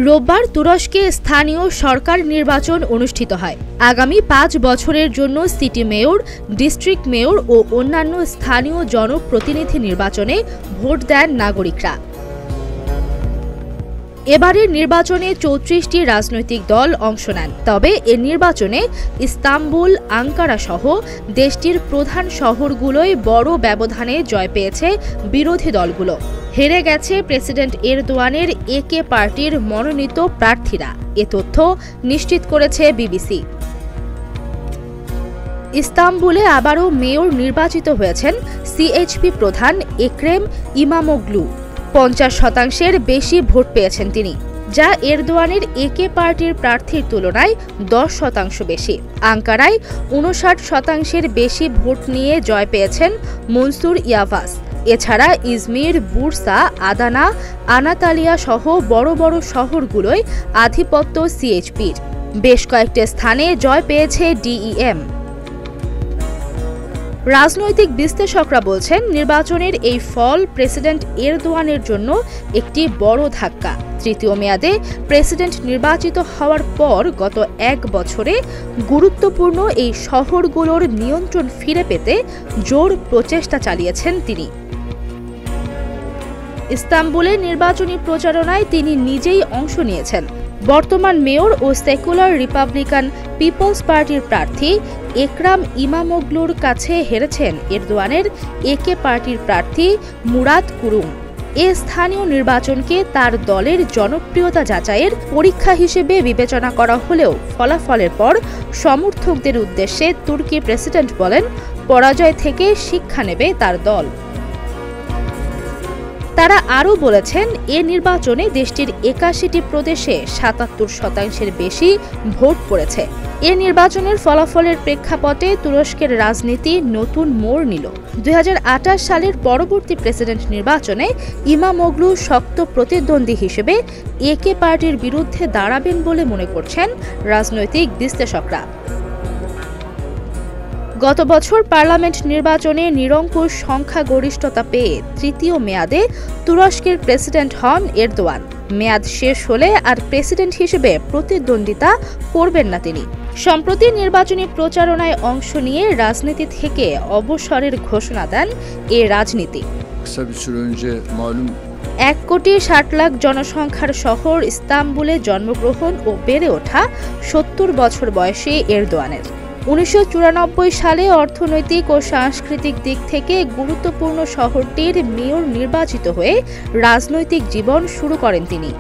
রোববার তুরস্কে স্থানীয় সরকার নির্বাচন অনুষ্ঠিত হয়। আগামী 5 বছরের জন্য সিটি মেয়র, ডিস্ট্রিক্ট মেয়র ও অন্যান্য স্থানীয় জনপ্রতিনিধি নির্বাচনে ভোট দেন নাগরিকরা। এবারের নির্বাচনে 34টি রাজনৈতিক দল অংশ নেন। তবে এ নির্বাচনে ইস্তাম্বুল, আঙ্কারা সহ দেশটির প্রধান শহরগুলোয় বড় ব্যবধানে জয় পেয়েছে বিরোধী দলগুলো। হেরে গেছে প্রেসিডেন্ট এরদোয়ানের একে পার্টির মনোনীত প্রার্থীরা, এ তথ্য নিশ্চিত করেছে বিবিসি। ইস্তাম্বুলে আবারও মেয়র নির্বাচিত হয়েছেন সিএইচপি প্রধান এক্রেম ইমামোগ্লু। 50% বেশি ভোট পেয়েছেন তিনি, যা এরদোয়ানের একে পার্টির প্রার্থীর তুলনায় 10% বেশি। আঙ্কারায় 59% বেশি ভোট নিয়ে জয় পেয়েছেন মনসুর ইয়াভাস। এছাড়া ইজমির, বুরসা, আদানা, আনাতালিয়া সহ বড় বড় শহরগুলোয় আধিপত্য সিএইচপির। বেশ কয়েকটি স্থানে জয় পেয়েছে ডিইএম। রাজনৈতিক বিশ্লেষকরা বলছেন, নির্বাচনের এই ফল প্রেসিডেন্ট এরদোয়ানের জন্য একটি বড় ধাক্কা। তৃতীয় মেয়াদে প্রেসিডেন্ট নির্বাচিত হওয়ার পর গত 1 বছরে গুরুত্বপূর্ণ এই শহরগুলোর নিয়ন্ত্রণ ফিরে পেতে জোর প্রচেষ্টা চালিয়েছেন তিনি। ইস্তাম্বুলে নির্বাচনী প্রচারণায় তিনি নিজেই অংশ নিয়েছেন। বর্তমান মেয়র ও সেকুলার রিপাবলিকান পিপলস পার্টির প্রার্থী একরাম ইমামোগ্লুর কাছে হেরেছেন এরদোয়ানের একে পার্টির প্রার্থী মুরাত কুরুম। এ স্থানীয় নির্বাচনকে তার দলের জনপ্রিয়তা যাচাইয়ের পরীক্ষা হিসেবে বিবেচনা করা হলেও ফলাফলের পর সমর্থকদের উদ্দেশ্যে তুর্কি প্রেসিডেন্ট বলেন, পরাজয় থেকে শিক্ষা নেবে তার দল। তারা আরও বলেছেন, এ নির্বাচনে দেশটির 81টি প্রদেশে 77% বেশি ভোট পড়েছে। এ নির্বাচনের ফলাফলের প্রেক্ষাপটে তুরস্কের রাজনীতি নতুন মোড় নিল। 2028 সালের পরবর্তী প্রেসিডেন্ট নির্বাচনে ইমামোগ্লু শক্ত প্রতিদ্বন্দ্বী হিসেবে একে পার্টির বিরুদ্ধে দাঁড়াবেন বলে মনে করছেন রাজনৈতিক বিশ্লেষকরা। গত বছর পার্লামেন্ট নির্বাচনে নিরঙ্কুশ সংখ্যাগরিষ্ঠতা পেয়ে তৃতীয় মেয়াদে তুরস্কের প্রেসিডেন্ট হন এরদোয়ান। মেয়াদ শেষ হলে আর প্রেসিডেন্ট হিসেবে প্রতিদ্বন্দ্বিতা করবেন না তিনি। সম্প্রতি নির্বাচনী প্রচারণায় অংশ নিয়ে রাজনীতি থেকে অবসরের ঘোষণা দেন এ রাজনীতিক। 1,60,00,000 জনসংখ্যার শহর ইস্তাম্বুলে জন্মগ্রহণ ও বেড়ে ওঠা 70 বছর বয়সী এরদোয়ানের। 1994 সালে অর্থনৈতিক ও সাংস্কৃতিক দিক থেকে গুরুত্বপূর্ণ শহরটির মেয়র নির্বাচিত হয়ে রাজনৈতিক জীবন শুরু করেন তিনি।